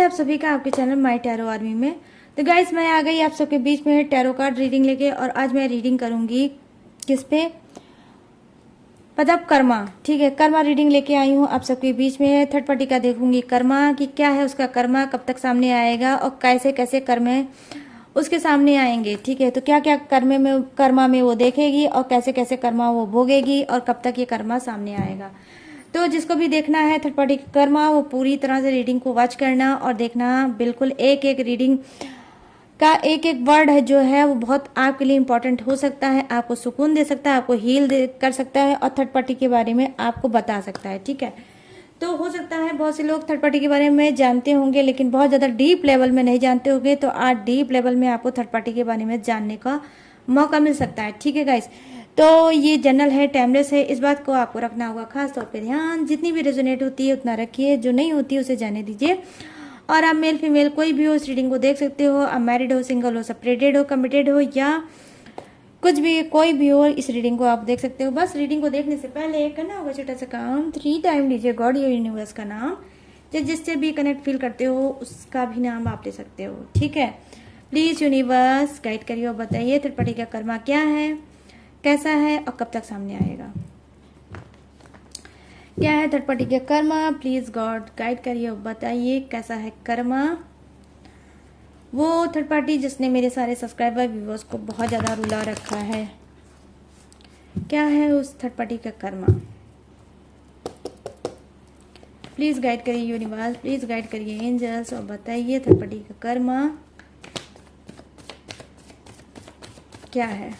आप सभी का आपके चैनल माय टैरो आर्मी में। तो गाइस मैं आ गई आप सबके बीच में टैरो कार्ड रीडिंग लेके, और आज मैं रीडिंग करूंगी किस पे, मतलब कर्मा। ठीक है, कर्मा रीडिंग लेके आई हूँ आप सबके बीच में। थर्ड पार्टी का देखूंगी कर्मा कि क्या है उसका कर्मा, कब तक सामने आएगा और कैसे कैसे कर्म उसके सामने आएंगे। ठीक है, तो क्या क्या कर्मा में वो देखेगी और कैसे कैसे कर्मा वो भोगेगी और कब तक ये कर्मा सामने आएगा। तो जिसको भी देखना है थर्ड पार्टी कर्मा, वो पूरी तरह से रीडिंग को वॉच करना और देखना। बिल्कुल एक एक रीडिंग का एक एक वर्ड है जो है वो बहुत आपके लिए इम्पोर्टेंट हो सकता है, आपको सुकून दे सकता है, आपको हील कर सकता है और थर्ड पार्टी के बारे में आपको बता सकता है। ठीक है, तो हो सकता है बहुत से लोग थर्ड पार्टी के बारे में जानते होंगे लेकिन बहुत ज़्यादा डीप लेवल में नहीं जानते होंगे, तो आज डीप लेवल में आपको थर्ड पार्टी के बारे में जानने का मौका मिल सकता है। ठीक है गाइस, तो ये जनरल है, टाइमलेस है, इस बात को आपको रखना होगा खास तौर पे ध्यान। जितनी भी रेजोनेट होती है उतना रखिए, जो नहीं होती है उसे जाने दीजिए। और आप मेल फीमेल कोई भी हो इस रीडिंग को देख सकते हो। आप मैरिड हो, सिंगल हो, सेपरेटेड हो, कमिटेड हो या कुछ भी, कोई भी हो, इस रीडिंग को आप देख सकते हो। बस रीडिंग को देखने से पहले करना होगा छोटा सा काम, 3 टाइम लीजिए गॉड या यूनिवर्स का नाम। जिससे भी कनेक्ट फील करते हो उसका भी नाम आप ले सकते हो। ठीक है, प्लीज यूनिवर्स गाइड करिए और बताइए थर्ड पार्टी का कर्मा क्या है, कैसा है और कब तक सामने आएगा। क्या है थर्ड पार्टी का कर्मा, प्लीज गॉड गाइड करिए और बताइए कैसा है कर्मा। वो थर्ड पार्टी जिसने मेरे सारे सब्सक्राइबर व्यूवर्स को बहुत ज़्यादा रुला रखा है, क्या है उस थर्ड पार्टी का कर्मा। प्लीज़ गाइड करिए यूनिवर्स, प्लीज़ गाइड करिए एंजल्स और बताइए थर्ड पार्टी का कर्मा क्या है।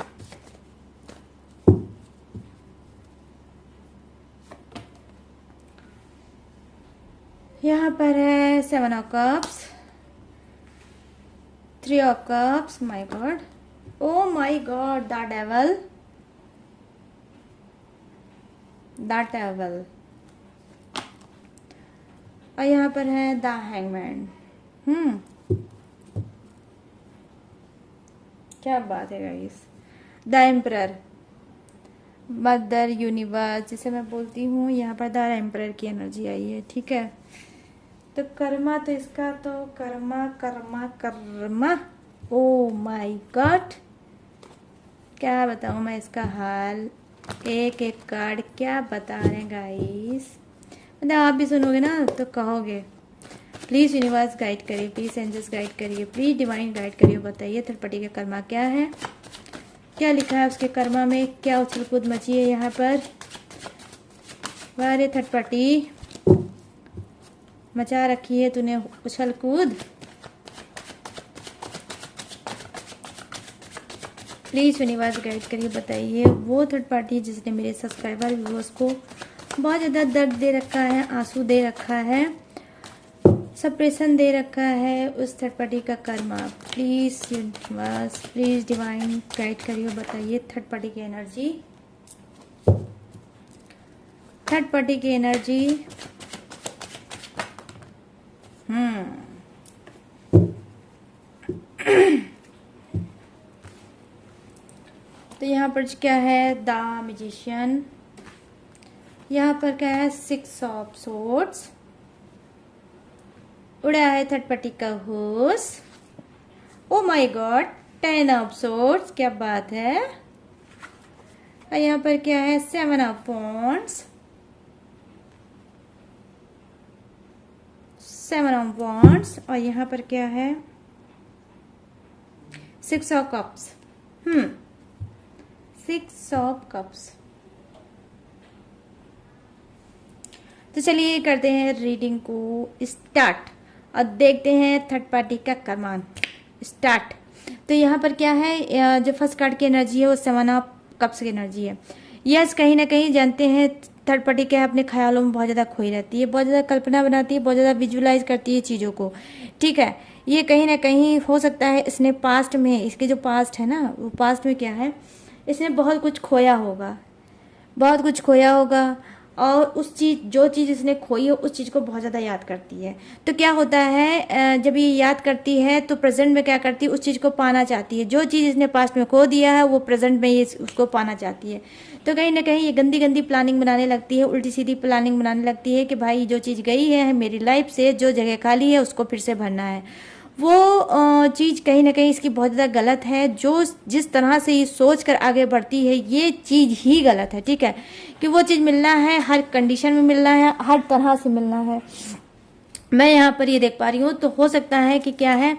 यहाँ पर है 7 of cups, 3 of cups, my God, oh my God, the devil, और यहाँ पर है द हैंगमैन। क्या बात है guys, the emperor, mother universe जिसे मैं बोलती हूँ, यहाँ पर द एम्परर की एनर्जी आई है। ठीक है, तो कर्मा, तो इसका तो Karma Karma Karma, oh my God, क्या बताऊँ मैं इसका हाल। एक एक कार्ड क्या बता रहे हैं गाइस, मतलब आप भी सुनोगे ना तो कहोगे। प्लीज़ यूनिवर्स गाइड करिए, प्लीज़ एंजल्स गाइड करिए, प्लीज़ डिवाइन गाइड करिए, बताइए थर्ड पार्टी का कर्मा क्या है, क्या लिखा है उसके कर्मा में, क्या उछल कूद मची है यहाँ पर। वारे थर्ड पार्टी, मचा रखी है तूने उछल कूद। प्लीज़ यूनिवर्स गाइड करिए, बताइए वो थर्ड पार्टी जिसने मेरे सब्सक्राइबर व्यूअर्स को बहुत ज़्यादा दर्द दे रखा है, आंसू दे रखा है, सप्रेशन दे रखा है, उस थर्ड पार्टी का Karma. Please universe, please divine guide करिए, बताइए थर्ड पार्टी की एनर्जी, थर्ड पार्टी की एनर्जी। तो यहाँ पर क्या है, द मैजिशियन, यहाँ पर क्या है 6 ऑफ सोर्ड्स, उड़ा है थर्ड पार्टी का होस, oh my God 10 of swords, क्या बात है। और यहाँ पर क्या है 7 ऑफ वॉन्ड्स, 7 ऑफ वॉन्ड्स, और यहाँ पर क्या है 6 ऑफ कप्स। 6 of cups. तो चलिए करते हैं रीडिंग को स्टार्ट और देखते हैं थर्ड पार्टी का कर्मा। स्टार्ट। तो यहाँ पर क्या है, जो फर्स्ट कार्ड की एनर्जी है वो 7 ऑफ कप्स की एनर्जी है। यस, कहीं ना कहीं जानते हैं थर्ड पार्टी क्या है, अपने ख्यालों में बहुत ज़्यादा खोई रहती है, बहुत ज़्यादा कल्पना बनाती है, बहुत ज़्यादा विजुलाइज करती है चीज़ों को। ठीक है, ये कहीं ना कहीं हो सकता है इसने पास्ट में, इसके जो पास्ट है ना, वो पास्ट में क्या है, इसने बहुत कुछ खोया होगा, बहुत कुछ खोया होगा। और उस चीज जो चीज इसने खोई है उस चीज को बहुत ज्यादा याद करती है। तो क्या होता है, जब ये याद करती है तो प्रेजेंट में क्या करती है, उस चीज को पाना चाहती है। जो चीज इसने पास्ट में खो दिया है वो प्रेजेंट में ये उसको पाना चाहती है। तो कहीं ना कहीं ये गंदी गंदी प्लानिंग बनाने लगती है, उल्टी सीधी प्लानिंग बनाने लगती है कि भाई जो चीज गई है मेरी लाइफ से, जो जगह खाली है उसको फिर से भरना है। वो चीज़ कहीं ना कहीं इसकी बहुत ज़्यादा गलत है। जो जिस तरह से ये सोच कर आगे बढ़ती है ये चीज़ ही गलत है, ठीक है, कि वो चीज़ मिलना है, हर कंडीशन में मिलना है, हर तरह से मिलना है। मैं यहाँ पर ये देख पा रही हूँ। तो हो सकता है कि क्या है,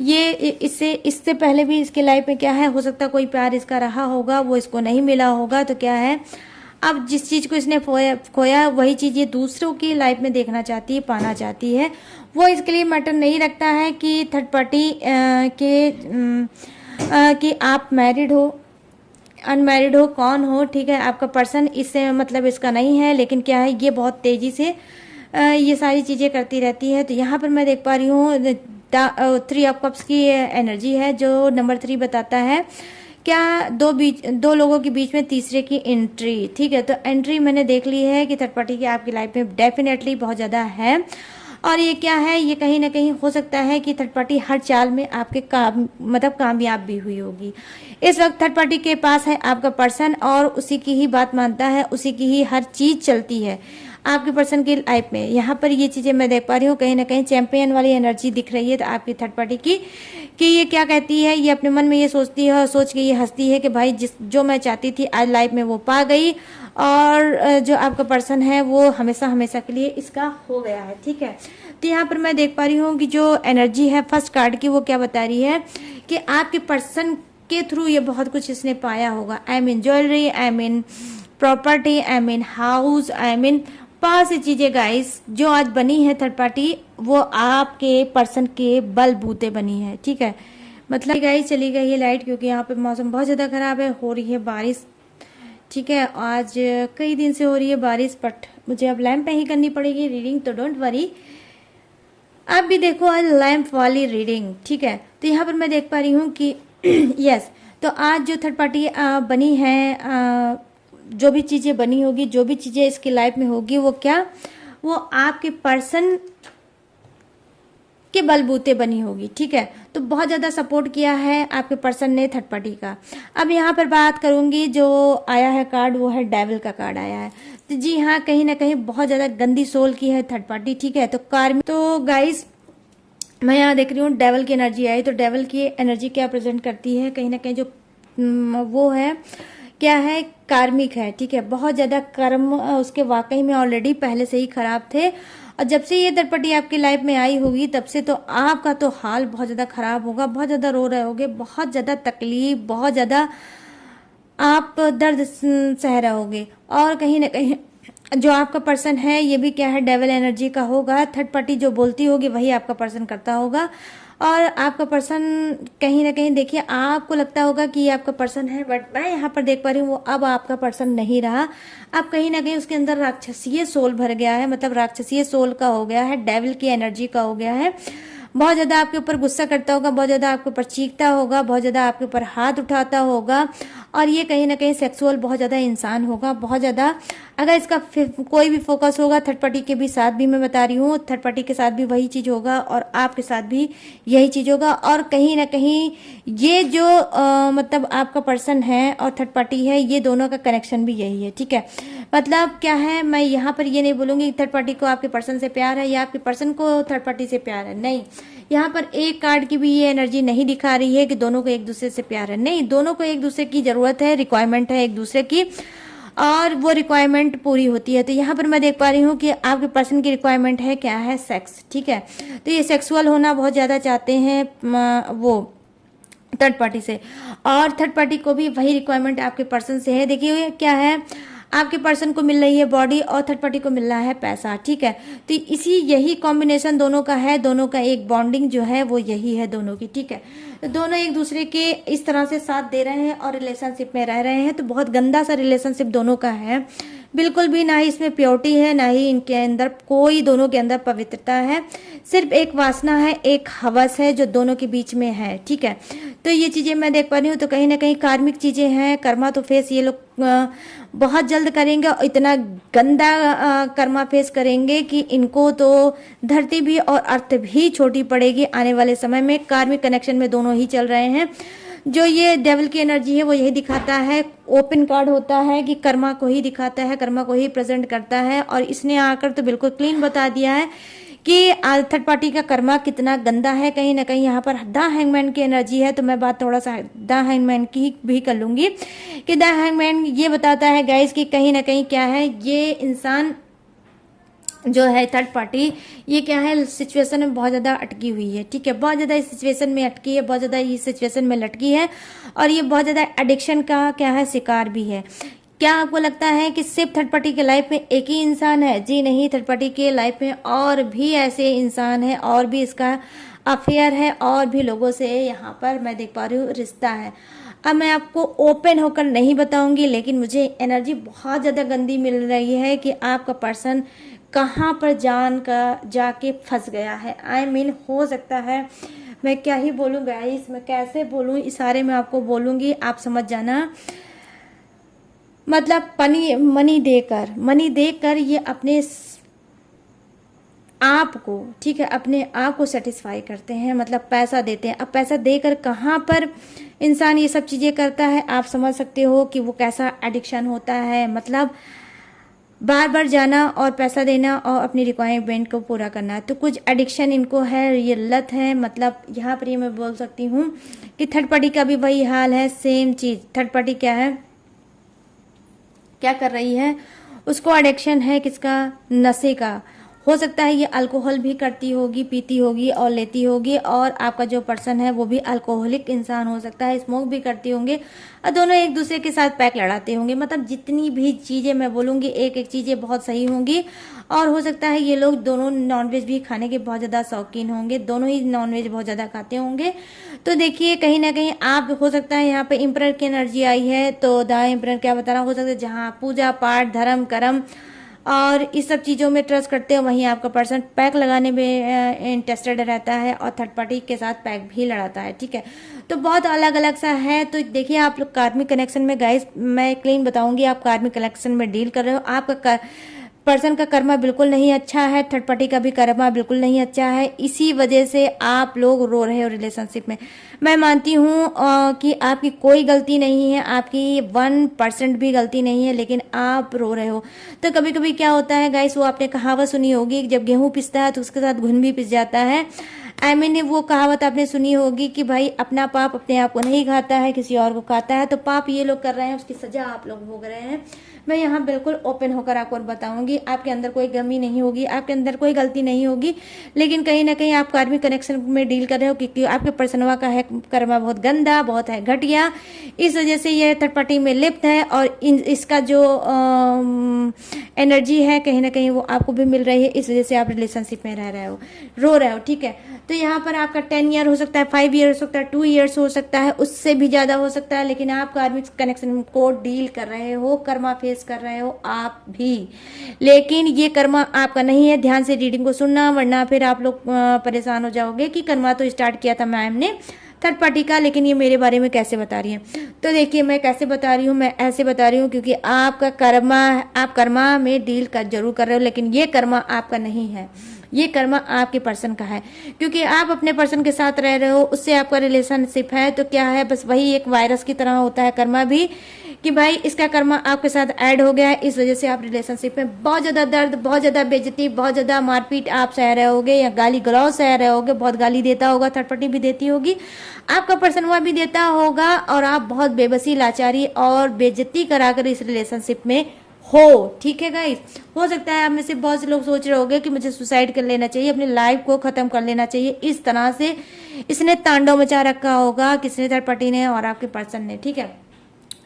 ये इससे पहले भी इसके लाइफ में क्या है, हो सकता है कोई प्यार इसका रहा होगा, वो इसको नहीं मिला होगा। तो क्या है, अब जिस चीज़ को इसने खोया वही चीज़ ये दूसरों की लाइफ में देखना चाहती है, पाना चाहती है। वो इसके लिए मैटर नहीं रखता है कि थर्ड पार्टी कि आप मैरिड हो, अनमैरिड हो, कौन हो, ठीक है, आपका पर्सन इससे मतलब इसका नहीं है। लेकिन क्या है, ये बहुत तेज़ी से ये सारी चीज़ें करती रहती है। तो यहाँ पर मैं देख पा रही हूँ 3 ऑफ कप्स की एनर्जी है, जो नंबर 3 बताता है क्या दो लोगों के बीच में तीसरे की एंट्री, ठीक है। तो एंट्री मैंने देख ली है कि थर्ड पार्टी की आपकी लाइफ में डेफिनेटली बहुत ज़्यादा है। और ये क्या है, ये कहीं ना कहीं हो सकता है कि थर्ड पार्टी हर चाल में आपके कामयाब भी हुई होगी। इस वक्त थर्ड पार्टी के पास है आपका पर्सन और उसी की ही बात मानता है, उसी की ही हर चीज़ चलती है आपके पर्सन की लाइफ में। यहाँ पर ये चीज़ें मैं देख पा रही हूँ, कहीं ना कहीं चैंपियन वाली एनर्जी दिख रही है तो आपकी थर्ड पार्टी की, कि ये क्या कहती है, ये अपने मन में ये सोचती है और सोच के ये हंसती है कि भाई जो मैं चाहती थी आज लाइफ में वो पा गई, और जो आपका पर्सन है वो हमेशा हमेशा के लिए इसका हो गया है, ठीक है। तो यहाँ पर मैं देख पा रही हूँ कि जो एनर्जी है फर्स्ट कार्ड की वो क्या बता रही है कि आपके पर्सन के थ्रू ये बहुत कुछ इसने पाया होगा। I mean jewellery, I mean property, I mean house, I mean बहुत सी चीजें गाइस जो आज बनी है थर्ड पार्टी, वो आपके पर्सन के बलबूते बनी है, ठीक है। मतलब गाइस चली गई है लाइट, क्योंकि यहाँ पे मौसम बहुत ज्यादा खराब है, हो रही है बारिश, ठीक है। आज कई दिन से हो रही है बारिश, बट मुझे अब लैंप पे ही करनी पड़ेगी रीडिंग, तो डोंट वरी। आप भी देखो आज लैंप वाली रीडिंग, ठीक है। तो यहाँ पर मैं देख पा रही हूँ कि यस, तो आज जो थर्ड पार्टी बनी है, जो भी चीज़ें बनी होगी, जो भी चीज़ें इसकी लाइफ में होगी, वो क्या, वो आपके पर्सन के बलबूते बनी होगी, ठीक है। तो बहुत ज़्यादा सपोर्ट किया है आपके पर्सन ने थर्ड पार्टी का। अब यहाँ पर बात करूंगी, जो आया है कार्ड वो है डेविल का कार्ड आया है। तो जी हाँ, कहीं ना कहीं बहुत ज़्यादा गंदी सोल की है थर्ड पार्टी, ठीक है। तो गाइस मैं यहाँ देख रही हूँ डेविल की एनर्जी आई। तो डेविल की एनर्जी क्या प्रेजेंट करती है, कहीं ना कहीं जो वो है क्या है, कार्मिक है, ठीक है। बहुत ज्यादा कर्म उसके वाकई में ऑलरेडी पहले से ही खराब थे, और जब से ये थर्ड पार्टी आपकी लाइफ में आई होगी तब से तो आपका तो हाल बहुत ज्यादा खराब होगा, बहुत ज्यादा रो रहे होगे, बहुत ज्यादा तकलीफ, बहुत ज्यादा आप दर्द सह रहे होगे। और कहीं ना कहीं जो आपका पर्सन है ये भी क्या है, डेविल एनर्जी का होगा। थर्ड पार्टी जो बोलती होगी वही आपका पर्सन करता होगा, और आपका पर्सन कहीं ना कहीं देखिए आपको लगता होगा कि ये आपका पर्सन है, बट मैं यहाँ पर देख पा रही हूँ वो अब आपका पर्सन नहीं रहा। अब कहीं ना कहीं उसके अंदर राक्षसीय सोल भर गया है, मतलब राक्षसीय सोल का हो गया है, डेविल की एनर्जी का हो गया है। बहुत ज़्यादा आपके ऊपर गुस्सा करता होगा, बहुत ज़्यादा आपके ऊपर चीखता होगा, बहुत ज़्यादा आपके ऊपर हाथ उठाता होगा, और ये कहीं ना कहीं सेक्सुअल बहुत ज़्यादा इंसान होगा, बहुत ज़्यादा। अगर इसका कोई भी फोकस होगा थर्ड पार्टी के भी साथ भी, मैं बता रही हूँ थर्ड पार्टी के साथ भी वही चीज़ होगा और आपके साथ भी यही चीज़ होगा। और कहीं ना कहीं ये जो मतलब आपका पर्सन है और थर्ड पार्टी है, ये दोनों का कनेक्शन भी यही है, ठीक है। मतलब क्या है, मैं यहाँ पर ये नहीं बोलूँगी थर्ड पार्टी को आपके पर्सन से प्यार है या आपके पर्सन को थर्ड पार्टी से प्यार है, नहीं। यहाँ पर एक कार्ड की भी ये एनर्जी नहीं दिखा रही है कि दोनों को एक दूसरे से प्यार है, नहीं। दोनों को एक दूसरे की जरूरत है, रिक्वायरमेंट है एक दूसरे की, और वो रिक्वायरमेंट पूरी होती है। तो यहाँ पर मैं देख पा रही हूँ कि आपके पर्सन की रिक्वायरमेंट है क्या है, सेक्स, ठीक है। तो ये सेक्सुअल होना बहुत ज़्यादा चाहते हैं वो थर्ड पार्टी से, और थर्ड पार्टी को भी वही रिक्वायरमेंट आपके पर्सन से है। देखिए क्या है, आपके पर्सन को मिल रही है बॉडी और थर्ड पार्टी को मिल रहा है पैसा, ठीक है। तो इसी यही कॉम्बिनेशन दोनों का है, दोनों का एक बॉन्डिंग जो है वो यही है दोनों की, ठीक है। तो दोनों एक दूसरे के इस तरह से साथ दे रहे हैं और रिलेशनशिप में रह रहे हैं। तो बहुत गंदा सा रिलेशनशिप दोनों का है, बिल्कुल भी ना ही इसमें प्योरिटी है, ना ही इनके अंदर कोई दोनों के अंदर पवित्रता है। सिर्फ एक वासना है, एक हवस है जो दोनों के बीच में है। ठीक है, तो ये चीजें मैं देख पा रही हूँ। तो कहीं ना कहीं कार्मिक चीजें हैं। कर्मा तो फेस ये लोग बहुत जल्द करेंगे और इतना गंदा कर्मा फेस करेंगे कि इनको तो धरती भी और अर्थ भी छोटी पड़ेगी आने वाले समय में। कार्मिक कनेक्शन में दोनों ही चल रहे हैं। जो ये डेविल की एनर्जी है वो यही दिखाता है। ओपन कार्ड होता है कि कर्मा को ही दिखाता है, कर्मा को ही प्रेजेंट करता है। और इसने आकर तो बिल्कुल क्लीन बता दिया है कि थर्ड पार्टी का कर्मा कितना गंदा है। कहीं ना कहीं यहाँ पर द हैंगमैन की एनर्जी है। तो मैं बात थोड़ा सा द हैंगमैन की भी कर लूंगी कि द हैंगमैन ये बताता है गाइस कि कहीं ना कहीं क्या है, ये इंसान जो है थर्ड पार्टी, ये क्या है, सिचुएशन में बहुत ज़्यादा अटकी हुई है। ठीक है, बहुत ज़्यादा इस सिचुएशन में अटकी है, बहुत ज़्यादा इस सिचुएशन में लटकी है। और ये बहुत ज़्यादा एडिक्शन का क्या है, शिकार भी है। क्या आपको लगता है कि सिर्फ थर्ड पार्टी के लाइफ में एक ही इंसान है? जी नहीं, थर्ड पार्टी के लाइफ में और भी ऐसे इंसान है, और भी इसका अफेयर है, और भी लोगों से यहाँ पर मैं देख पा रही हूँ रिश्ता है। अब मैं आपको ओपन होकर नहीं बताऊंगी, लेकिन मुझे एनर्जी बहुत ज़्यादा गंदी मिल रही है कि आपका पर्सन कहाँ पर जाके फंस गया है। आई मीन हो सकता है, मैं क्या ही बोलूँ गाइस, मैं कैसे बोलूँ, इशारे में आपको बोलूँगी, आप समझ जाना। मतलब मनी देकर ये अपने आप को, ठीक है, अपने आप को सेटिस्फाई करते हैं, मतलब पैसा देते हैं। अब पैसा देकर कहाँ पर इंसान ये सब चीज़ें करता है, आप समझ सकते हो कि वो कैसा एडिक्शन होता है। मतलब बार बार जाना और पैसा देना और अपनी रिक्वायरमेंट को पूरा करना। तो कुछ एडिक्शन इनको है, ये लत है। मतलब यहाँ पर ये मैं बोल सकती हूँ कि थर्ड पार्टी का भी वही हाल है, सेम चीज़। थर्ड पार्टी क्या है, क्या कर रही है, उसको एडिक्शन है किसका, नशे का। हो सकता है ये अल्कोहल भी करती होगी, पीती होगी और लेती होगी। और आपका जो पर्सन है वो भी अल्कोहलिक इंसान हो सकता है, स्मोक भी करती होंगे, और दोनों एक दूसरे के साथ पैक लड़ाते होंगे। मतलब जितनी भी चीज़ें मैं बोलूँगी, एक एक चीज़ें बहुत सही होंगी। और हो सकता है ये लोग दोनों नॉनवेज भी खाने के बहुत ज़्यादा शौकीन होंगे, दोनों ही नॉनवेज बहुत ज़्यादा खाते होंगे। तो देखिए कहीं ना कहीं आप, हो सकता है यहाँ पे इंपरर की एनर्जी आई है। तो द एम्परर क्या बता रहा, हो सकता है जहाँ पूजा पाठ, धर्म कर्म और इस सब चीज़ों में ट्रस्ट करते हो, वहीं आपका पर्सन पैक लगाने में इंटरेस्टेड रहता है और थर्ड पार्टी के साथ पैक भी लड़ाता है। ठीक है, तो बहुत अलग अलग सा है। तो देखिए आप लोग कार्मिक कनेक्शन में, गाइस मैं क्लीन बताऊंगी, आप कार्मिक कनेक्शन में डील कर रहे हो। आपका पर्सन का कर्मा बिल्कुल नहीं अच्छा है, थर्ड पार्टी का भी कर्मा बिल्कुल नहीं अच्छा है। इसी वजह से आप लोग रो रहे हो रिलेशनशिप में। मैं मानती हूँ कि आपकी कोई गलती नहीं है, आपकी 1% भी गलती नहीं है, लेकिन आप रो रहे हो। तो कभी कभी क्या होता है गाइस, वो आपने कहावत सुनी होगी, जब गेहूं पिसता है तो उसके साथ घुन भी पिस जाता है। आई मीन वो कहावत आपने सुनी होगी कि भाई अपना पाप अपने आप को नहीं खाता है, किसी और को खाता है। तो पाप ये लोग कर रहे हैं, उसकी सजा आप लोग भोग रहे हैं। मैं यहाँ बिल्कुल ओपन होकर आपको बताऊंगी, आपके अंदर कोई कमी नहीं होगी, आपके अंदर कोई गलती नहीं होगी। लेकिन कहीं ना कहीं आप कार्मिक कनेक्शन में डील कर रहे हो, क्योंकि आपके पर्सनवा का है कर्मा बहुत गंदा, बहुत है घटिया। इस वजह से ये थर्ड पार्टी में लिप्त है। और इसका जो एनर्जी है कहीं ना कहीं वो आपको भी मिल रही है। इस वजह से आप रिलेशनशिप में रह रहे हो, रो रहे हो। ठीक है, तो यहाँ पर आपका 10 ईयर हो सकता है, 5 ईयर हो सकता है, 2 ईयर्स हो सकता है, उससे भी ज्यादा हो सकता है। लेकिन आप कार्मिक कनेक्शन को डील कर रहे हो, कर्मा फेस कर रहे हो आप भी। लेकिन ये कर्मा आपका नहीं है। ध्यान से रीडिंग को सुनना, वरना फिर आप लोग परेशान हो जाओगे कि कर्मा तो स्टार्ट किया था मैम ने थर्ड पार्टी का, लेकिन ये मेरे बारे में कैसे बता रही है। तो देखिए मैं कैसे बता रही हूँ, मैं ऐसे बता रही हूँ क्योंकि आपका कर्मा, आप कर्मा में डील कर जरूर कर रहे हो, लेकिन ये कर्मा आपका नहीं है, ये कर्मा आपके पर्सन का है। क्योंकि आप अपने पर्सन के साथ रह रहे हो, उससे आपका रिलेशनशिप है। तो क्या है, बस वही एक वायरस की तरह होता है कर्मा भी, कि भाई इसका कर्मा आपके साथ ऐड हो गया है। इस वजह से आप रिलेशनशिप में बहुत ज़्यादा दर्द, बहुत ज़्यादा बेइज्जती, बहुत ज़्यादा मारपीट आप सह रहे होगे, या गाली गलौज सह रहे होगे। बहुत गाली देता होगा, थर्ड पार्टी भी देती होगी, आपका पर्सन वह भी देता होगा, और आप बहुत बेबसी, लाचारी और बेइज्जती कराकर इस रिलेशनशिप में हो। ठीक है गाइस, हो सकता है आप में से बहुत से लोग सोच रहे होंगे कि मुझे सुसाइड कर लेना चाहिए, अपनी लाइफ को खत्म कर लेना चाहिए। इस तरह से इसने तांडव मचा रखा होगा, किसने, थर्ड पार्टी ने और आपके पर्सन ने। ठीक है,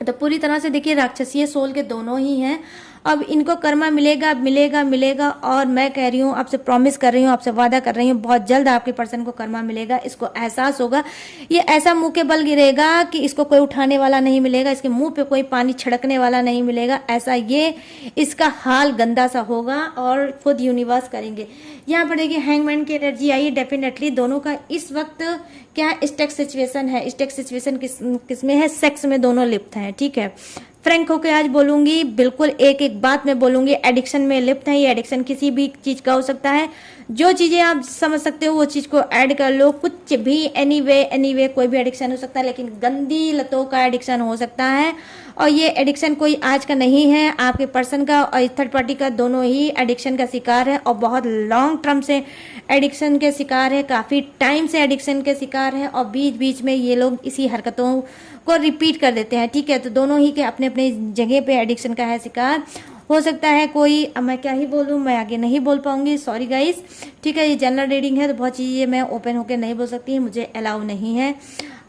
तो पूरी तरह से देखिए राक्षसीय सोल के दोनों ही हैं, अब इनको कर्मा मिलेगा मिलेगा मिलेगा, और मैं कह रही हूँ, आपसे प्रॉमिस कर रही हूँ, आपसे वादा कर रही हूँ, बहुत जल्द आपके पर्सन को कर्मा मिलेगा। इसको एहसास होगा, ये ऐसा मुंह के बल गिरेगा कि इसको कोई उठाने वाला नहीं मिलेगा, इसके मुंह पे कोई पानी छिड़कने वाला नहीं मिलेगा। ऐसा ये इसका हाल गंदा सा होगा और खुद यूनिवर्स करेंगे। यहाँ पर देखिए हैंगमैन की एनर्जी आई है। डेफिनेटली दोनों का इस वक्त क्या स्टेक सिचुएशन है। स्टेक सिचुएशन किस में है? सेक्स में दोनों लिप्त हैं, ठीक है। फ्रैंक होकर आज बोलूंगी, बिल्कुल एक एक बात में बोलूंगी। एडिक्शन में लिप्त है। ये एडिक्शन किसी भी चीज का हो सकता है। जो चीजें आप समझ सकते हो वो चीज को ऐड कर लो। कुछ भी एनीवे कोई भी एडिक्शन हो सकता है, लेकिन गंदी लतों का एडिक्शन हो सकता है। और ये एडिक्शन कोई आज का नहीं है, आपके पर्सन का और थर्ड पार्टी का दोनों ही एडिक्शन का शिकार है, और बहुत लॉन्ग टर्म से एडिक्शन के शिकार है, काफी टाइम से एडिक्शन के शिकार है, और बीच बीच में ये लोग इसी हरकतों को रिपीट कर देते हैं, ठीक है। तो दोनों ही के अपने अपने जगह पे एडिक्शन का है शिकार। हो सकता है कोई, अब मैं क्या ही बोलूँ, मैं आगे नहीं बोल पाऊंगी, सॉरी गाइस, ठीक है। ये जनरल रीडिंग है तो बहुत चीज़ें मैं ओपन होकर नहीं बोल सकती, मुझे अलाउ नहीं है।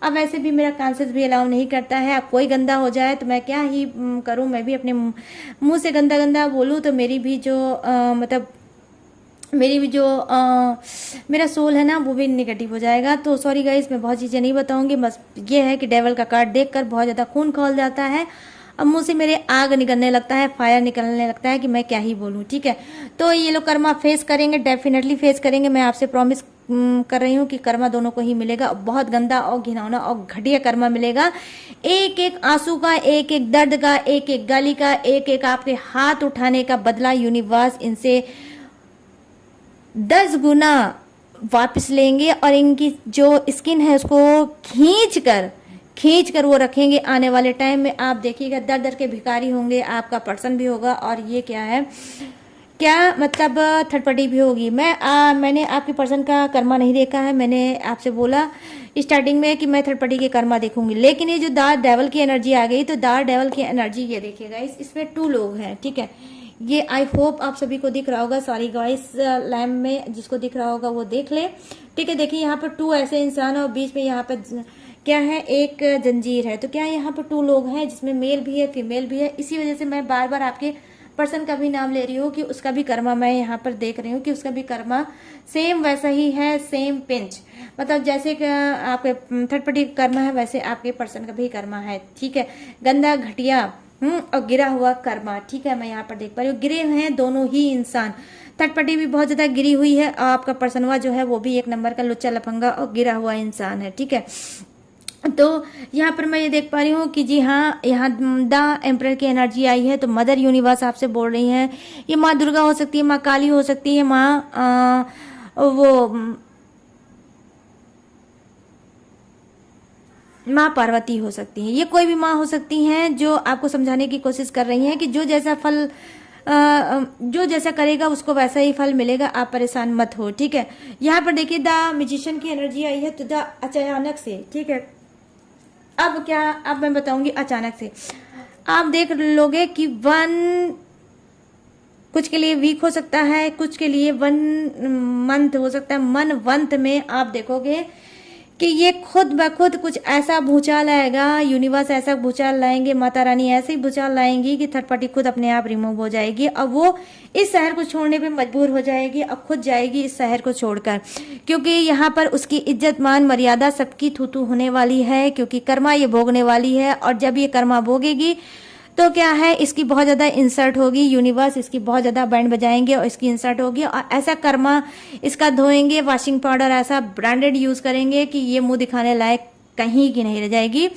अब वैसे भी मेरा कॉन्शियस भी अलाउ नहीं करता है। अब कोई गंदा हो जाए तो मैं क्या ही करूं, मैं भी अपने मुंह से गंदा गंदा बोलूं तो मेरी भी जो मतलब मेरी भी जो मेरा सोल है ना वो भी निगेटिव हो जाएगा। तो सॉरी गाइस, मैं बहुत चीज़ें नहीं बताऊंगी। बस ये है कि डेवल का कार्ड देखकर बहुत ज़्यादा खून खौल जाता है। अब मुंह से मेरे आग निकलने लगता है, फायर निकलने लगता है कि मैं क्या ही बोलूं, ठीक है। तो ये लोग कर्मा फेस करेंगे, डेफिनेटली फेस करेंगे। मैं आपसे प्रॉमिस कर रही हूँ कि कर्मा दोनों को ही मिलेगा। बहुत गंदा और घिनौना और घटिया कर्मा मिलेगा। एक एक आंसू का, एक एक दर्द का, एक एक गाली का, एक एक आपके हाथ उठाने का बदला यूनिवर्स इनसे 10 गुना वापस लेंगे, और इनकी जो स्किन है उसको खींच कर वो रखेंगे। आने वाले टाइम में आप देखिएगा दर दर के भिखारी होंगे, आपका पर्सन भी होगा, और ये क्या है, क्या मतलब थर्ड पार्टी भी होगी। मैंने आपके पर्सन का कर्मा नहीं देखा है। मैंने आपसे बोला स्टार्टिंग में कि मैं थर्ड पार्टी के कर्मा देखूंगी, लेकिन ये जो दार डेवल की एनर्जी आ गई, तो दार डेवल की एनर्जी ये देखिएगा, इसमें 2 लोग हैं, ठीक है। ये आई होप आप सभी को दिख रहा होगा। सॉरी गाइस, लैम्प में जिसको दिख रहा होगा वो देख ले, ठीक है। देखिए यहाँ पर 2 ऐसे इंसान और बीच में यहाँ पर क्या है, एक जंजीर है। तो क्या यहाँ पर 2 लोग हैं जिसमें मेल भी है फीमेल भी है। इसी वजह से मैं बार बार आपके पर्सन का भी नाम ले रही हूँ कि उसका भी कर्मा मैं यहाँ पर देख रही हूँ कि उसका भी कर्मा सेम वैसा ही है, सेम पिंच, मतलब जैसे कि आपके थर्ड पार्टी कर्मा है वैसे आपके पर्सन का भी कर्मा है, ठीक है। गंदा घटिया और गिरा हुआ कर्मा, ठीक है। मैं यहाँ पर देख पा रही हूँ गिरे हैं दोनों ही इंसान। थर्ड पार्टी भी बहुत ज्यादा गिरी हुई है, और आपका पर्सनवा जो है वो भी एक नंबर का लुच्चा लफंगा और गिरा हुआ इंसान है, ठीक है। तो यहाँ पर मैं ये देख पा रही हूँ कि जी हाँ, यहाँ द एम्परर की एनर्जी आई है। तो मदर यूनिवर्स आपसे बोल रही है। ये माँ दुर्गा हो सकती है, माँ काली हो सकती है, माँ पार्वती हो सकती है। ये कोई भी माँ हो सकती हैं जो आपको समझाने की कोशिश कर रही हैं कि जो जैसा करेगा उसको वैसा ही फल मिलेगा, आप परेशान मत हो, ठीक है। यहाँ पर देखिए द मैजिशियन की एनर्जी आई है। तो द अचानक से, ठीक है, अब मैं बताऊंगी अचानक से आप देख लोगे कि 1 कुछ के लिए वीक हो सकता है, कुछ के लिए 1 मंथ हो सकता है। 1 मंथ में आप देखोगे कि ये खुद ब खुद कुछ ऐसा भूचाल आएगा, यूनिवर्स ऐसा भूचाल लाएंगे, माता रानी ऐसे ही भूचाल लाएंगी कि थर्ड पार्टी खुद अपने आप रिमूव हो जाएगी, और वो इस शहर को छोड़ने पे मजबूर हो जाएगी, और खुद जाएगी इस शहर को छोड़कर, क्योंकि यहाँ पर उसकी इज्जत मान मर्यादा सबकी थू होने वाली है, क्योंकि कर्मा ये भोगने वाली है। और जब ये कर्मा भोगेगी तो क्या है, इसकी बहुत ज्यादा इंसल्ट होगी, यूनिवर्स इसकी बहुत ज्यादा बैंड बजाएंगे और इसकी इंसल्ट होगी, और ऐसा कर्मा इसका धोएंगे, वॉशिंग पाउडर ऐसा ब्रांडेड यूज करेंगे कि ये मुंह दिखाने लायक कहीं की नहीं रह जाएगी।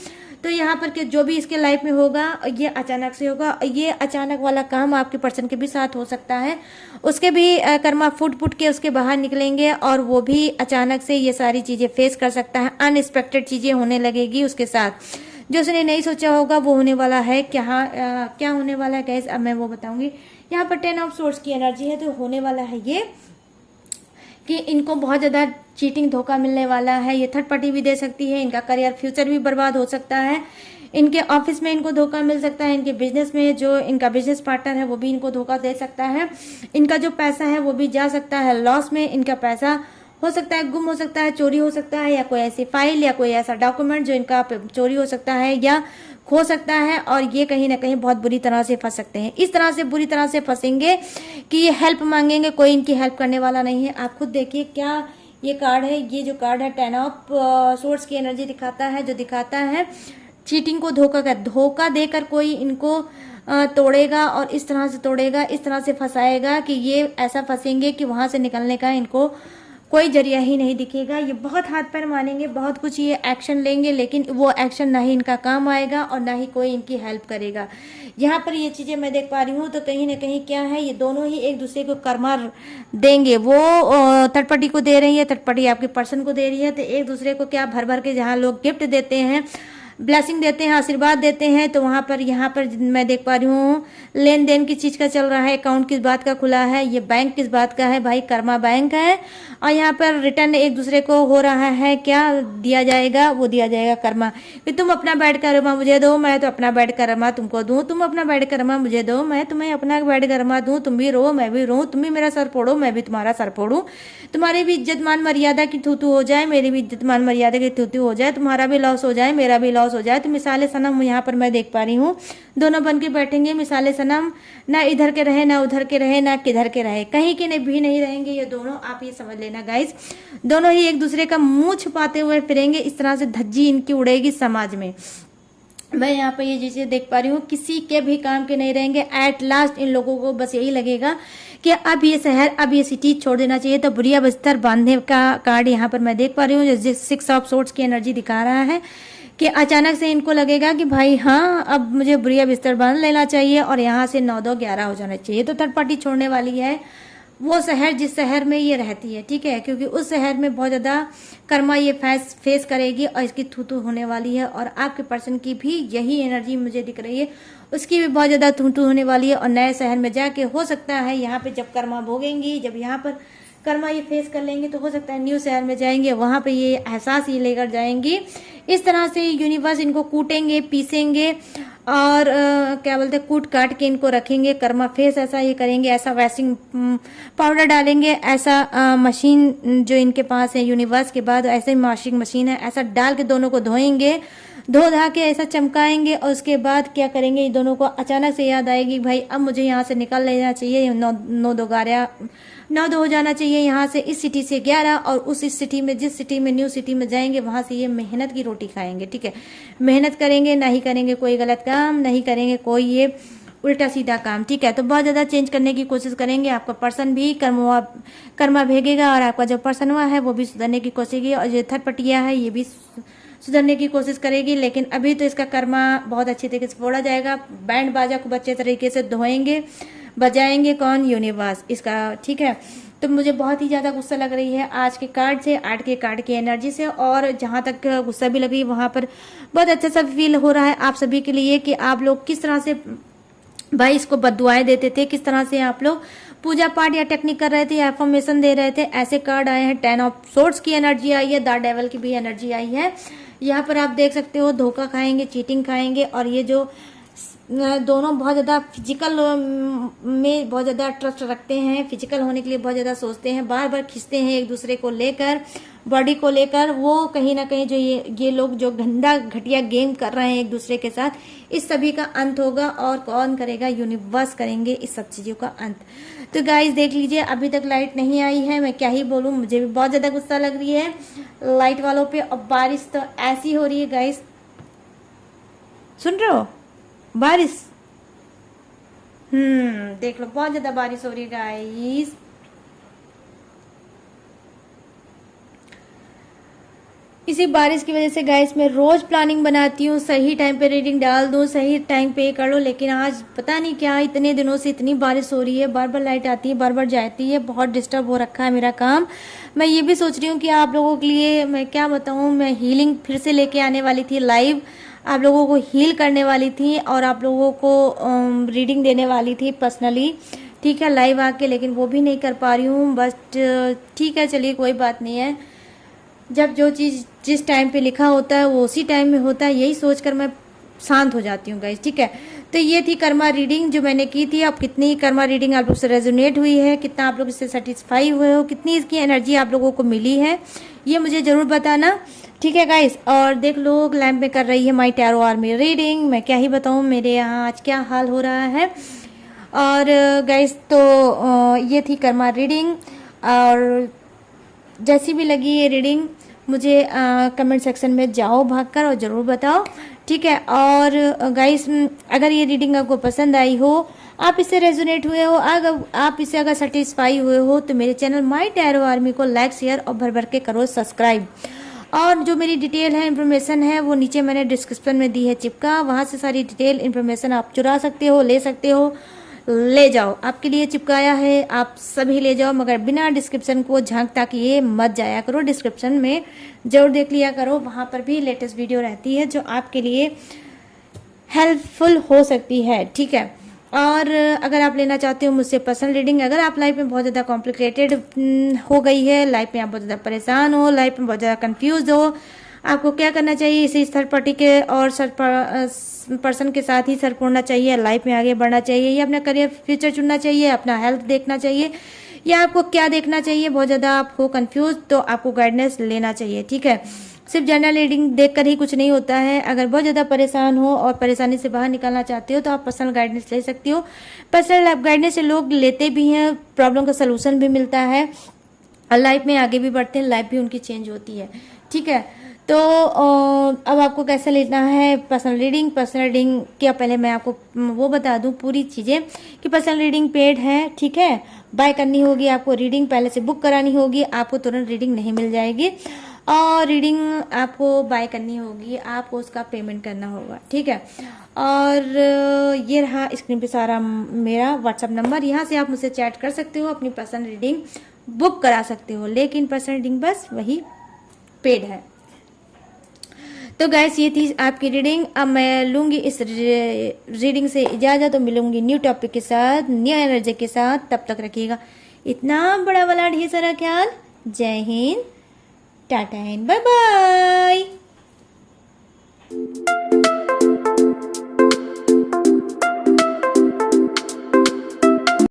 तो यहाँ पर के जो भी इसके लाइफ में होगा ये अचानक से होगा। ये अचानक वाला काम आपके पर्सन के भी साथ हो सकता है, उसके भी कर्मा फुट के उसके बाहर निकलेंगे, और वो भी अचानक से ये सारी चीजें फेस कर सकता है। अनएक्सपेक्टेड चीजें होने लगेगी उसके साथ, जो उसने नहीं सोचा होगा वो होने वाला है। क्या होने वाला है गाइस, अब मैं वो बताऊंगी। यहाँ पर 10 ऑफ सोर्ड्स की एनर्जी है। तो होने वाला है ये कि इनको बहुत ज्यादा चीटिंग धोखा मिलने वाला है। ये थर्ड पार्टी भी दे सकती है, इनका करियर फ्यूचर भी बर्बाद हो सकता है, इनके ऑफिस में इनको धोखा मिल सकता है, इनके बिजनेस में जो इनका बिजनेस पार्टनर है वो भी इनको धोखा दे सकता है, इनका जो पैसा है वो भी जा सकता है लॉस में, इनका पैसा हो सकता है गुम हो सकता है, चोरी हो सकता है, या कोई ऐसी फाइल या कोई ऐसा डॉक्यूमेंट जो इनका चोरी हो सकता है, या खो सकता है और ये कहीं ना कहीं बहुत बुरी तरह से फंस सकते हैं। इस तरह से बुरी तरह से फंसेंगे कि ये हेल्प मांगेंगे, कोई इनकी हेल्प करने वाला नहीं है। आप खुद देखिए क्या ये कार्ड है, ये जो कार्ड है 10 ऑफ सोर्स की एनर्जी दिखाता है, जो दिखाता है चीटिंग को, धोखा देकर कोई इनको तोड़ेगा और इस तरह से तोड़ेगा, इस तरह से फंसाएगा कि ये ऐसा फंसेंगे कि वहां से निकलने का इनको कोई जरिया ही नहीं दिखेगा। ये बहुत हाथ पैर मानेंगे, बहुत कुछ ये एक्शन लेंगे, लेकिन वो एक्शन ना ही इनका काम आएगा और ना ही कोई इनकी हेल्प करेगा। यहाँ पर ये चीजें मैं देख पा रही हूँ, तो कहीं ना कहीं क्या है, ये दोनों ही एक दूसरे को कर्मा देंगे। वो थर्ड पार्टी को दे रही है, थर्ड पार्टी आपके पर्सन को दे रही है, तो एक दूसरे को क्या भर भर के जहाँ लोग गिफ्ट देते हैं, ब्लेसिंग देते हैं, आशीर्वाद देते हैं, तो वहां पर यहाँ पर मैं देख पा रही हूँ लेन देन किस चीज का चल रहा है, अकाउंट किस बात का खुला है, ये बैंक किस बात का है, भाई कर्मा बैंक है। और यहाँ पर रिटर्न एक दूसरे को हो रहा है, क्या दिया जाएगा, वो दिया जाएगा कर्मा। कि तुम अपना बैठ कर्मा मुझे दो, मैं तो अपना बैठ कर्मा तुमको दूं, तुम अपना बैठ कर्मा मुझे दो, मैं तुम्हें अपना बैठ कर्मा दूं, तुम भी रो मैं भी रो, तुम भी मेरा सर फोड़ो मैं भी तुम्हारा सर फोड़ू, तुम्हारी भी इज्जत मान मर्यादा की थू हो जाए, मेरी भी इज्जत मान मर्यादा की थू हो जाए, तुम्हारा भी लॉस हो जाए, मेरा भी लॉस हो जाए। तो मिसाले सनम यहाँ पर मैं देख पा रही हूँ, दोनों बन के बैठेंगे मिसाले सनम, ना इधर के रहे ना उधर के रहे ना किधर के रहे, कहीं के भी नहीं रहेंगे ये दोनों। आप ये समझ लेना गाइस, दोनों ही एक दूसरे का मुंह छुपाते हुए फिरेंगे, इस तरह से धज्जी इनकी उड़ेगी समाज में। मैं यहाँ पे ये चीजें देख पा रही हूँ, किसी के भी काम के नहीं रहेंगे। एट लास्ट इन लोगों को बस यही लगेगा कि अब ये शहर, अब ये सिटी छोड़ देना चाहिए। तो बुढ़िया बिस्तर बांधने का कार्ड यहाँ पर मैं देख पा रही हूँ, जो 6 ऑफ सोर्ड्स की एनर्जी दिखा रहा है कि अचानक से इनको लगेगा कि भाई हाँ अब मुझे बुढ़िया बिस्तर बांध लेना चाहिए और यहाँ से 9-2-11 हो जाना चाहिए। तो थर्ड पार्टी छोड़ने वाली है वो शहर जिस शहर में ये रहती है, ठीक है, क्योंकि उस शहर में बहुत ज़्यादा कर्मा ये फेस करेगी और इसकी थू होने वाली है। और आपके पर्सन की भी यही एनर्जी मुझे दिख रही है, उसकी भी बहुत ज़्यादा थू होने वाली है। और नए शहर में जाके हो सकता है यहाँ पे जब कर्मा भोगेंगी, जब यहाँ पर कर्मा ये फेस कर लेंगे, तो हो सकता है न्यू शहर में जाएंगे, वहाँ पे ये एहसास ये लेकर जाएंगी। इस तरह से यूनिवर्स इनको कूटेंगे, पीसेंगे और क्या बोलते हैं, कूट काट के इनको रखेंगे। कर्मा फेस ऐसा ये करेंगे, ऐसा वैक्सिंग पाउडर डालेंगे, ऐसा मशीन जो इनके पास है यूनिवर्स के बाद, ऐसे वॉशिंग मशीन है, ऐसा डाल के दोनों को धोएंगे, धो धा के ऐसा चमकाएंगे। और उसके बाद क्या करेंगे, इन दोनों को अचानक से याद आएगी भाई अब मुझे यहाँ से निकल लेना चाहिए, 9-2 हो जाना चाहिए यहाँ से, इस सिटी से 11, और उस इस सिटी में, जिस सिटी में न्यू सिटी में जाएंगे वहां से ये मेहनत की रोटी खाएंगे, ठीक है, मेहनत करेंगे, नहीं करेंगे कोई गलत काम, नहीं करेंगे कोई ये उल्टा सीधा काम, ठीक है। तो बहुत ज़्यादा चेंज करने की कोशिश करेंगे। आपका पर्सन भी कर्मा भेगेगा और आपका जो पर्सन हुआ है वो भी सुधरने की कोशिश की, और जो थर्ड पटिया है ये भी सुधरने की कोशिश करेगी। लेकिन अभी तो इसका कर्मा बहुत अच्छी तरीके से फोड़ा जाएगा। बैंड बाजा खूब अच्छे तरीके से धोएंगे, बजाएंगे कौन, यूनिवर्स इसका, ठीक है। तो मुझे बहुत ही ज़्यादा गुस्सा लग रही है आज के कार्ड से, आज के कार्ड की एनर्जी से, और जहाँ तक गुस्सा भी लग रही है वहाँ पर बहुत अच्छा सा फील हो रहा है आप सभी के लिए कि आप लोग किस तरह से भाई इसको बद्दुआएं देते थे, किस तरह से आप लोग पूजा पाठ या टेक्निक कर रहे थे या एफर्मेशन दे रहे थे। ऐसे कार्ड आए हैं, 10 ऑफ सोर्ड्स की एनर्जी आई है, द डेविल की भी एनर्जी आई है। यहाँ पर आप देख सकते हो धोखा खाएंगे, चीटिंग खाएंगे, और ये जो दोनों बहुत ज़्यादा फिजिकल में बहुत ज़्यादा ट्रस्ट रखते हैं, फिजिकल होने के लिए बहुत ज़्यादा सोचते हैं, बार बार खींचते हैं एक दूसरे को लेकर, बॉडी को लेकर। वो कहीं ना कहीं जो ये लोग जो गंदा घटिया गेम कर रहे हैं एक दूसरे के साथ, इस सभी का अंत होगा। और कौन करेगा, यूनिवर्स करेंगे इस सब चीज़ों का अंत। तो गाइस देख लीजिए, अभी तक लाइट नहीं आई है, मैं क्या ही बोलूँ, मुझे भी बहुत ज़्यादा गुस्सा लग रही है लाइट वालों पे। और बारिश तो ऐसी हो रही है गाइस, सुन रहे हो बारिश, देख लो बहुत ज्यादा बारिश हो रही है गाइस। इसी बारिश की वजह से गाइस मैं रोज प्लानिंग बनाती हूँ, सही टाइम पे रीडिंग डाल दूँ, सही टाइम पे कर लो, लेकिन आज पता नहीं क्या इतने दिनों से इतनी बारिश हो रही है, बार बार लाइट आती है, बार बार जाती है, बहुत डिस्टर्ब हो रखा है मेरा काम। मैं ये भी सोच रही हूँ कि आप लोगों के लिए मैं क्या बताऊँ, मैं हीलिंग फिर से लेके आने वाली थी लाइव, आप लोगों को हील करने वाली थी और आप लोगों को रीडिंग देने वाली थी पर्सनली, ठीक है, लाइव आके, लेकिन वो भी नहीं कर पा रही हूँ। बट ठीक है, चलिए कोई बात नहीं है, जब जो चीज़ जिस टाइम पे लिखा होता है वो उसी टाइम में होता है, यही सोचकर मैं शांत हो जाती हूँ गाइस, ठीक है। तो ये थी कर्मा रीडिंग जो मैंने की थी। अब कितनी कर्मा रीडिंग आप लोग से रेजोनेट हुई है, कितना आप लोग इससे सेटिस्फाई हुए हो, कितनी इसकी एनर्जी आप लोगों को मिली है, ये मुझे ज़रूर बताना, ठीक है गाइस, और देख लो लैम्प में कर रही है माई टैरो आर्मी रीडिंग। मैं क्या ही बताऊं मेरे यहाँ आज क्या हाल हो रहा है। और गाइस तो ये थी कर्मा रीडिंग, और जैसी भी लगी ये रीडिंग मुझे कमेंट सेक्शन में जाओ भागकर और ज़रूर बताओ, ठीक है। और गाइस अगर ये रीडिंग आपको पसंद आई हो, आप इससे रेजोनेट हुए हो, अगर आप इससे अगर सेटिस्फाई हुए हो, तो मेरे चैनल माई टैरो आर्मी को लाइक शेयर और भर भर के करो सब्सक्राइब। और जो मेरी डिटेल है, इन्फॉर्मेशन है, वो नीचे मैंने डिस्क्रिप्शन में दी है चिपका, वहाँ से सारी डिटेल इन्फॉर्मेशन आप चुरा सकते हो, ले सकते हो, ले जाओ, आपके लिए चिपकाया है, आप सभी ले जाओ, मगर बिना डिस्क्रिप्शन को झांकता कि ये मत जाया करो। डिस्क्रिप्शन में जरूर देख लिया करो, वहाँ पर भी लेटेस्ट वीडियो रहती है जो आपके लिए हेल्पफुल हो सकती है, ठीक है। और अगर आप लेना चाहते हो मुझसे पर्सनल रीडिंग, अगर आप लाइफ में बहुत ज़्यादा कॉम्प्लिकेटेड हो गई है, लाइफ में आप बहुत ज़्यादा परेशान हो, लाइफ में बहुत ज़्यादा कंफ्यूज हो, आपको क्या करना चाहिए, इसी थर्ड पार्टी के और पर्सन के साथ ही सर फोड़ना चाहिए, लाइफ में आगे बढ़ना चाहिए, या अपना करियर फ्यूचर चुनना चाहिए, अपना हेल्थ देखना चाहिए, या आपको क्या देखना चाहिए, बहुत ज़्यादा आप हो कंफ्यूज, तो आपको गाइडेंस लेना चाहिए, ठीक है। सिर्फ जनरल रीडिंग देखकर ही कुछ नहीं होता है। अगर बहुत ज़्यादा परेशान हो और परेशानी से बाहर निकलना चाहते हो, तो आप पर्सनल गाइडेंस ले सकती हो। पर्सनल गाइडेंस से लोग लेते भी हैं, प्रॉब्लम का सलूशन भी मिलता है, और लाइफ में आगे भी बढ़ते हैं, लाइफ भी उनकी चेंज होती है, ठीक है। तो अब आपको कैसे लेना है पर्सनल रीडिंग। पर्सनल रीडिंग क्या, पहले मैं आपको वो बता दूं पूरी चीज़ें कि पर्सनल रीडिंग पेड है, ठीक है। बाय करनी होगी आपको, रीडिंग पहले से बुक करानी होगी, आपको तुरंत रीडिंग नहीं मिल जाएगी, और रीडिंग आपको बाय करनी होगी, आपको उसका पेमेंट करना होगा, ठीक है। और ये रहा स्क्रीन पे सारा मेरा व्हाट्सअप नंबर, यहाँ से आप मुझसे चैट कर सकते हो, अपनी पर्सनल रीडिंग बुक करा सकते हो, लेकिन पर्सनल रीडिंग बस वही पेड है। तो गैस ये थी आपकी रीडिंग। अब मैं लूंगी इस रीडिंग से इजाज़त, तो मिलूंगी न्यू टॉपिक के साथ, न्यू एनर्जी के साथ। तब तक रखिएगा इतना बड़ा वाला ढेर सारा ख्याल। Jai Hind, tata and bye bye.